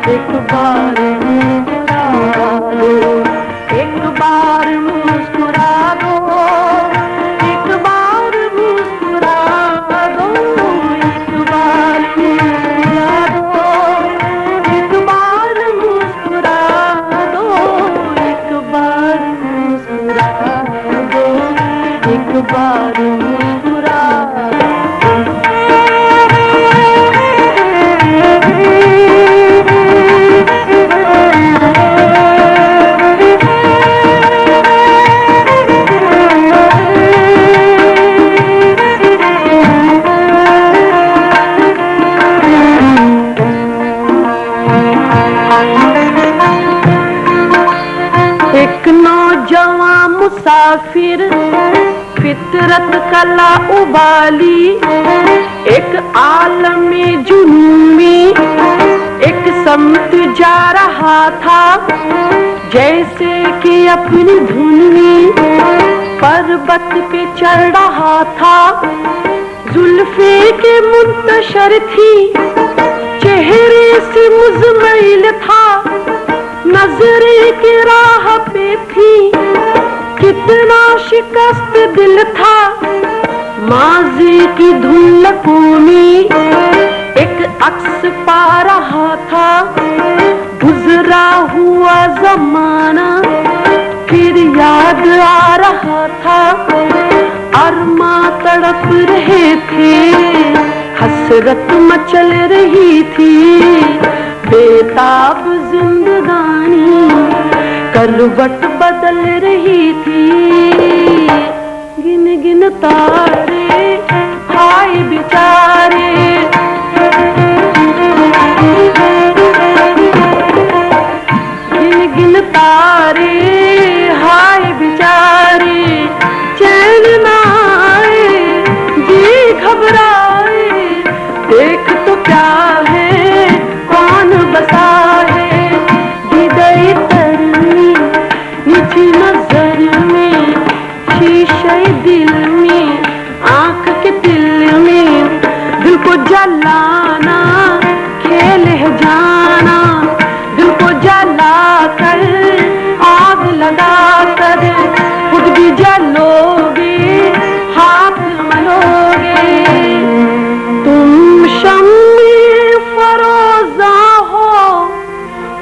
एक बार मुस्कुरा दो, एक बार मुस्कुरा दो, एक बार मुस्कुरा दो, एक बार मुस्कुरा दो, एक बार मुस्कुरा दो, एक बार मुस्कुरा दो, एक बार मुस्कुरा एक नौजवान मुसाफिर फितरत कला उबाली, एक आलमे जुनून में एक समत जा रहा था, जैसे कि अपनी धुन में पर्वत पे चढ़ रहा था। जुल्फे के मुंतशर थी, चेहरे से मुज़म्मिल था, नजरे की राह पे थी, कितना शिकस्त दिल था। माजी की धुंधलकों में एक अक्स पा रहा था, गुजरा हुआ जमाना फिर याद आ रहा था। अरमा तड़प रहे थे, हसरत मचल रही थी, बेताब जिंदगानी करवट बदल रही थी। गिन गिन तारे हाय बेचारे, गिन गिन तारे हाय बेचारे, चैन ना आए जी घबराए, देख तो क्या है कौन बसा है, हृदय तरमी निजी नजर में, शीशे दिल में, आंख के दिल में, दिल को जलाना खेल है जाना, दिल को जला कर आग लगा कर खुद भी जलोगे, हाथ मलोगे। तुम शम्मे फरोजा हो,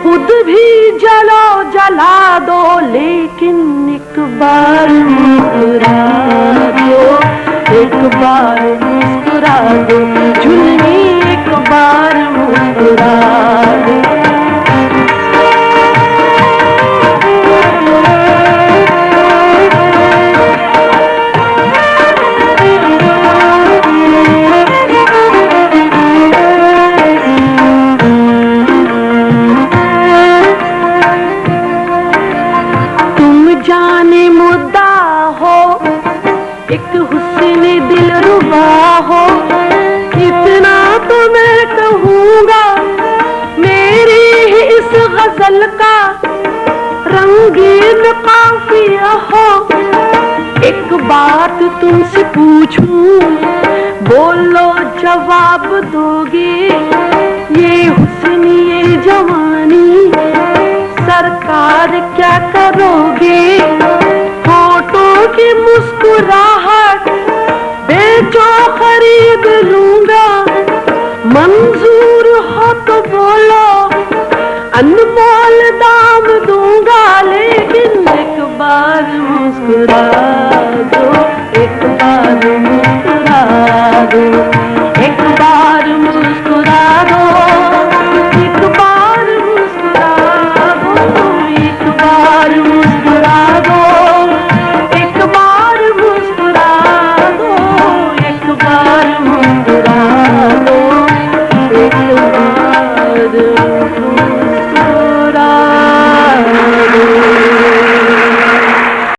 खुद भी जलो जला दो, लेकिन एक बार मुस्कुरा दो, एक बार मुस्कुरा दो, जुल्मी एक बार मुस्कुरा दो। जाने मुद्दा हो, एक हुस्न दिलरुबा हो, इतना तो मैं कहूँगा, मेरी ही इस गजल का रंगीन काफिया हो। एक बात तुमसे पूछूं, बोलो जवाब दोगे, ये हुस्न ये जवानी सरकार क्या करोगे। होठों की मुस्कुराहट बेचो खरीद लूंगा, मंजूर हो तो बोलो अनमोल दाम दूंगा, लेकिन एक बार मुस्कुरा दो, एक बार मुस्कुरा दो, एक बार मुस्कुरा दो, एक बार मुस्कुरा दो, एक बार मुस्कुरा दो, एक बार मुस्कुरा दो, एक बार मुस्कुरा दो, एक बार